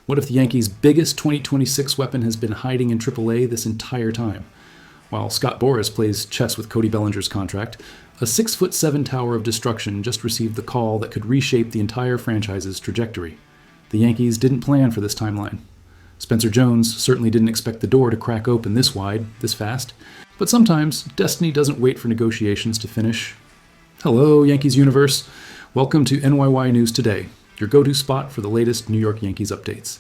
What if the Yankees' biggest 2026 weapon has been hiding in AAA this entire time? While Scott Boras plays chess with Cody Bellinger's contract, a 6'7" tower of destruction just received the call that could reshape the entire franchise's trajectory. The Yankees didn't plan for this timeline. Spencer Jones certainly didn't expect the door to crack open this wide, this fast. But sometimes, destiny doesn't wait for negotiations to finish. Hello, Yankees universe. Welcome to NYY News Today, your go-to spot for the latest New York Yankees updates.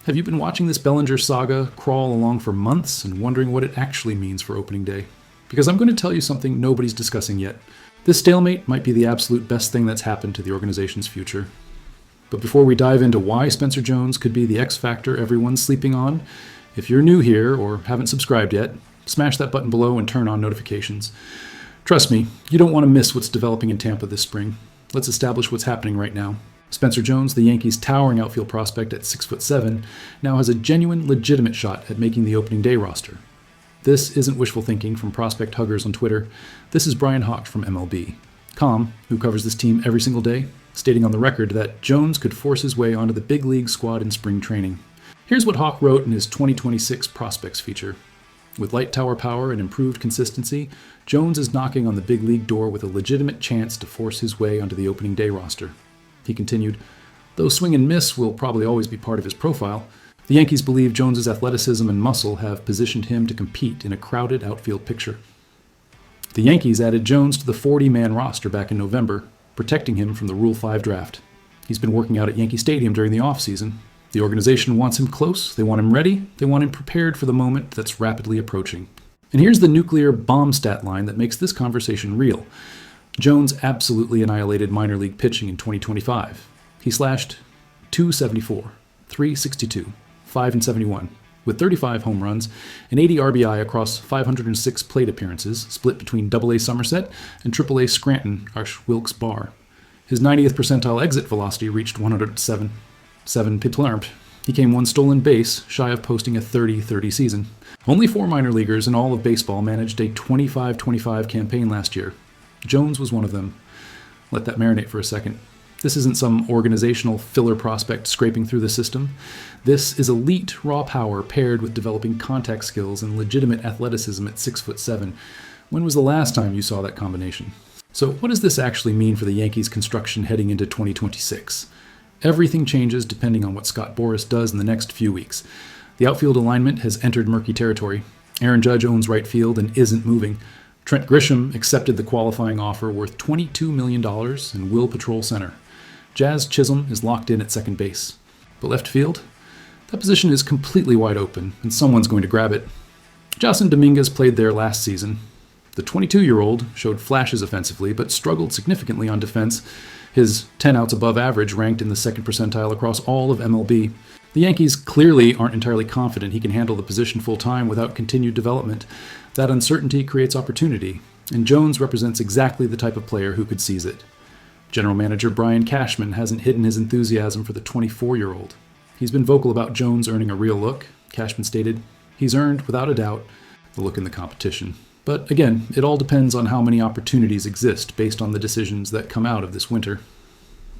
Have you been watching this Bellinger saga crawl along for months and wondering what it actually means for opening day? Because I'm going to tell you something nobody's discussing yet. This stalemate might be the absolute best thing that's happened to the organization's future. But before we dive into why Spencer Jones could be the X factor everyone's sleeping on, if you're new here or haven't subscribed yet, smash that button below and turn on notifications. Trust me, you don't want to miss what's developing in Tampa this spring. Let's establish what's happening right now. Spencer Jones, the Yankees' towering outfield prospect at 6'7", now has a genuine, legitimate shot at making the opening day roster. This isn't wishful thinking from prospect huggers on Twitter. This is Brian Hawk from MLB. Com, who covers this team every single day, stating on the record that Jones could force his way onto the big league squad in spring training. Here's what Hawk wrote in his 2026 prospects feature. With light tower power and improved consistency, Jones is knocking on the big league door with a legitimate chance to force his way onto the opening day roster. He continued, though swing and miss will probably always be part of his profile, the Yankees believe Jones's athleticism and muscle have positioned him to compete in a crowded outfield picture. The Yankees added Jones to the 40-man roster back in November, protecting him from the Rule 5 draft. He's been working out at Yankee Stadium during the offseason. The organization wants him close, they want him ready, they want him prepared for the moment that's rapidly approaching. And here's the nuclear bomb stat line that makes this conversation real. Jones absolutely annihilated minor league pitching in 2025. He slashed .274, .362, .571, with 35 home runs and 80 RBI across 506 plate appearances, split between AA Somerset and AAA Scranton Wilkes Barre. His 90th percentile exit velocity reached 107. He came one stolen base shy of posting a 30-30 season. Only 4 minor leaguers in all of baseball managed a 25-25 campaign last year. Jones was one of them. Let that marinate for a second. This isn't some organizational filler prospect scraping through the system. This is elite raw power paired with developing contact skills and legitimate athleticism at 6'7". When was the last time you saw that combination? So what does this actually mean for the Yankees' construction heading into 2026? Everything changes depending on what Scott Boras does in the next few weeks. The outfield alignment has entered murky territory. Aaron Judge owns right field and isn't moving. Trent Grisham accepted the qualifying offer worth $22 million and will patrol center. Jazz Chisholm is locked in at second base. But left field? That position is completely wide open, and someone's going to grab it. Jason Dominguez played there last season. The 22-year-old showed flashes offensively, but struggled significantly on defense. His 10 outs above average ranked in the second percentile across all of MLB. The Yankees clearly aren't entirely confident he can handle the position full-time without continued development. That uncertainty creates opportunity, and Jones represents exactly the type of player who could seize it. General manager Brian Cashman hasn't hidden his enthusiasm for the 24-year-old. He's been vocal about Jones earning a real look. Cashman stated, he's earned, without a doubt, the look in the competition. But again, it all depends on how many opportunities exist based on the decisions that come out of this winter.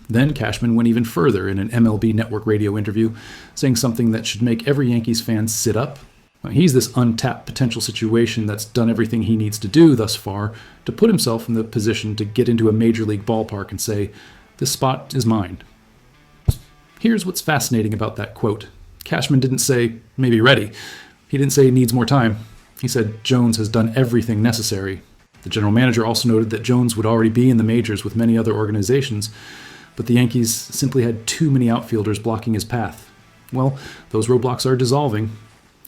Then Cashman went even further in an MLB Network radio interview, saying something that should make every Yankees fan sit up. He's this untapped potential situation that's done everything he needs to do thus far to put himself in the position to get into a major league ballpark and say, this spot is mine. Here's what's fascinating about that quote. Cashman didn't say, maybe ready. He didn't say he needs more time. He said Jones has done everything necessary. The general manager also noted that Jones would already be in the majors with many other organizations, but the Yankees simply had too many outfielders blocking his path. Well, those roadblocks are dissolving.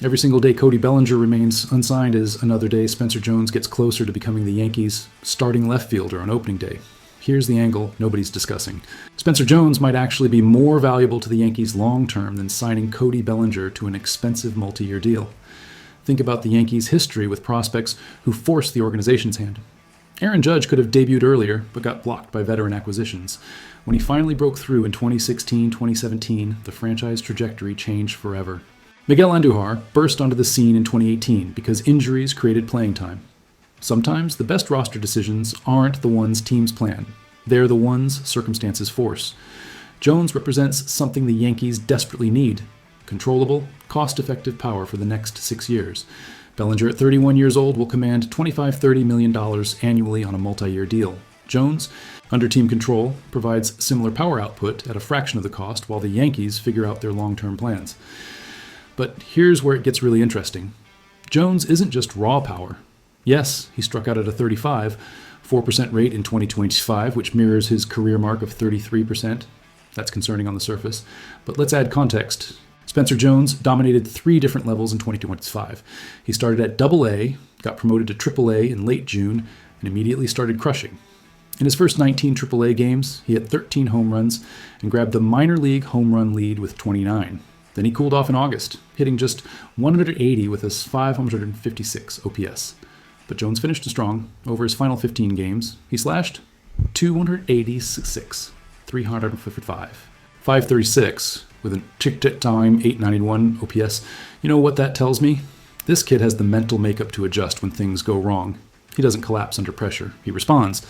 Every single day Cody Bellinger remains unsigned is another day Spencer Jones gets closer to becoming the Yankees' starting left fielder on opening day. Here's the angle nobody's discussing. Spencer Jones might actually be more valuable to the Yankees long-term than signing Cody Bellinger to an expensive multi-year deal. Think about the Yankees' history with prospects who forced the organization's hand. Aaron Judge could have debuted earlier, but got blocked by veteran acquisitions. When he finally broke through in 2016-2017, the franchise trajectory changed forever. Miguel Andujar burst onto the scene in 2018 because injuries created playing time. Sometimes the best roster decisions aren't the ones teams plan. They're the ones circumstances force. Jones represents something the Yankees desperately need, controllable, cost-effective power for the next 6 years. Bellinger, at 31 years old, will command $25–30 million annually on a multi-year deal. Jones, under team control, provides similar power output at a fraction of the cost while the Yankees figure out their long-term plans. But here's where it gets really interesting. Jones isn't just raw power. Yes, he struck out at a 35, 4% rate in 2025, which mirrors his career mark of 33%. That's concerning on the surface. But let's add context. Spencer Jones dominated 3 different levels in 2025. He started at AA, got promoted to AAA in late June, and immediately started crushing. In his first 19 AAA games, he hit 13 home runs and grabbed the minor league home run lead with 29. Then he cooled off in August, hitting just 180 with his 556 OPS. But Jones finished strong. Over his final 15 games, he slashed 286, 355, 536 with a tick-tick-time 891 OPS. You know what that tells me? This kid has the mental makeup to adjust when things go wrong. He doesn't collapse under pressure. He responds.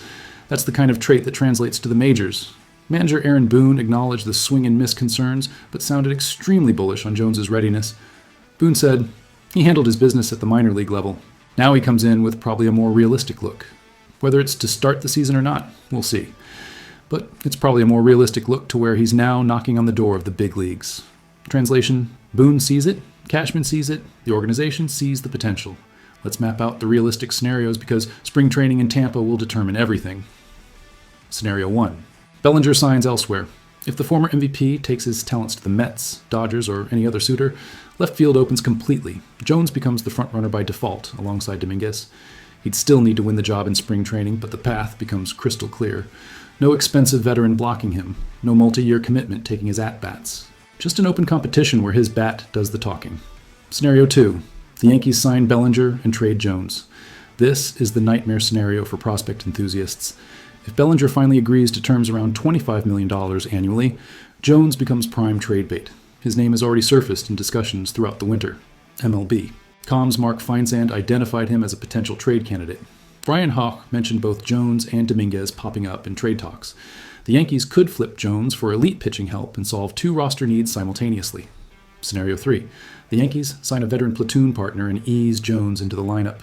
That's the kind of trait that translates to the majors. Manager Aaron Boone acknowledged the swing and miss concerns, but sounded extremely bullish on Jones's readiness. Boone said he handled his business at the minor league level. Now he comes in with probably a more realistic look. Whether it's to start the season or not, we'll see. But it's probably a more realistic look to where he's now knocking on the door of the big leagues. Translation, Boone sees it, Cashman sees it, the organization sees the potential. Let's map out the realistic scenarios because spring training in Tampa will determine everything. Scenario 1. Bellinger signs elsewhere. If the former MVP takes his talents to the Mets, Dodgers, or any other suitor, left field opens completely. Jones becomes the frontrunner by default, alongside Dominguez. He'd still need to win the job in spring training, but the path becomes crystal clear. No expensive veteran blocking him. No multi-year commitment taking his at-bats. Just an open competition where his bat does the talking. Scenario 2. The Yankees sign Bellinger and trade Jones. This is the nightmare scenario for prospect enthusiasts. If Bellinger finally agrees to terms around $25 million annually, Jones becomes prime trade bait. His name has already surfaced in discussions throughout the winter. MLB. Com's Mark Feinsand identified him as a potential trade candidate. Brian Hawk mentioned both Jones and Dominguez popping up in trade talks. The Yankees could flip Jones for elite pitching help and solve 2 roster needs simultaneously. Scenario 3. The Yankees sign a veteran platoon partner and ease Jones into the lineup.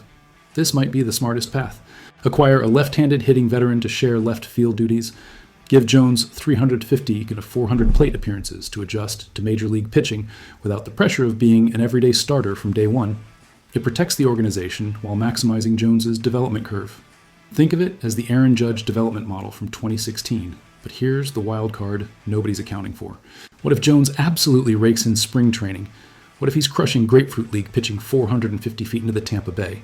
This might be the smartest path. Acquire a left-handed hitting veteran to share left field duties. Give Jones 350 to 400 plate appearances to adjust to major league pitching without the pressure of being an everyday starter from day one. It protects the organization while maximizing Jones's development curve. Think of it as the Aaron Judge development model from 2016. But here's the wild card nobody's accounting for. What if Jones absolutely rakes in spring training? What if he's crushing Grapefruit League pitching 450 feet into the Tampa Bay?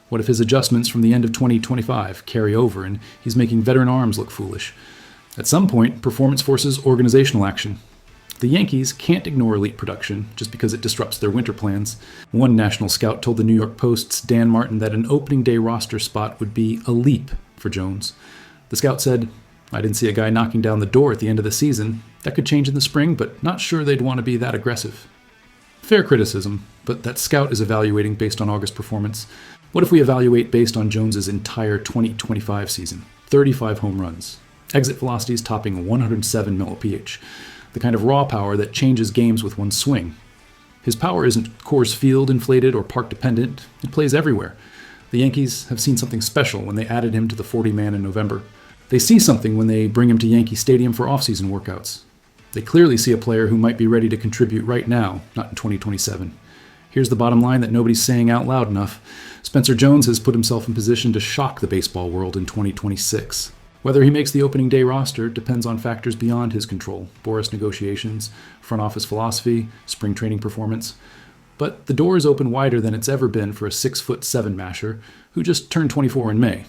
What if his adjustments from the end of 2025 carry over and he's making veteran arms look foolish? At some point, performance forces organizational action. The Yankees can't ignore elite production just because it disrupts their winter plans. One national scout told the New York Post's Dan Martin that an opening day roster spot would be a leap for Jones. The scout said, "I didn't see a guy knocking down the door at the end of the season. That could change in the spring, but not sure they'd want to be that aggressive." Fair criticism, but that scout is evaluating based on August performance. What if we evaluate based on Jones's entire 2025 season? 35 home runs. Exit velocities topping 107 mph. The kind of raw power that changes games with one swing. His power isn't Coors Field inflated or park dependent. It plays everywhere. The Yankees have seen something special when they added him to the 40-man in November. They see something when they bring him to Yankee Stadium for off-season workouts. They clearly see a player who might be ready to contribute right now, not in 2027. Here's the bottom line that nobody's saying out loud enough. Spencer Jones has put himself in position to shock the baseball world in 2026. Whether he makes the opening day roster depends on factors beyond his control: Boras negotiations, front office philosophy, spring training performance. But the door is open wider than it's ever been for a 6'7" masher who just turned 24 in May.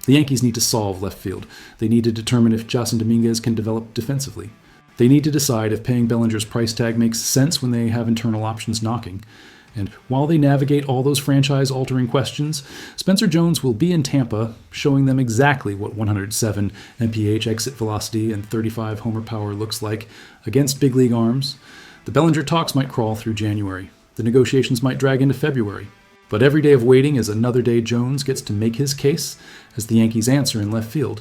The Yankees need to solve left field. They need to determine if Jason Dominguez can develop defensively. They need to decide if paying Bellinger's price tag makes sense when they have internal options knocking. And while they navigate all those franchise-altering questions, Spencer Jones will be in Tampa, showing them exactly what 107 mph exit velocity and 35 homer power looks like against big league arms. The Bellinger talks might crawl through January. The negotiations might drag into February. But every day of waiting is another day Jones gets to make his case as the Yankees answer in left field.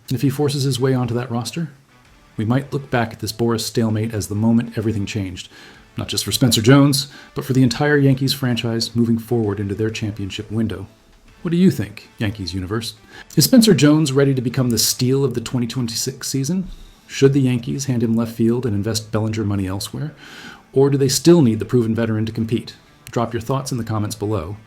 And if he forces his way onto that roster, we might look back at this Boras stalemate as the moment everything changed. Not just for Spencer Jones, but for the entire Yankees franchise moving forward into their championship window. What do you think, Yankees universe? Is Spencer Jones ready to become the steal of the 2026 season? Should the Yankees hand him left field and invest Bellinger money elsewhere? Or do they still need the proven veteran to compete? Drop your thoughts in the comments below.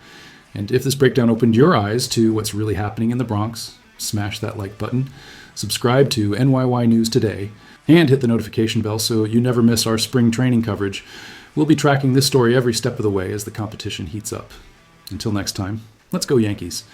And if this breakdown opened your eyes to what's really happening in the Bronx, smash that like button, subscribe to NYY News Today, and hit the notification bell so you never miss our spring training coverage. We'll be tracking this story every step of the way as the competition heats up. Until next time, let's go Yankees.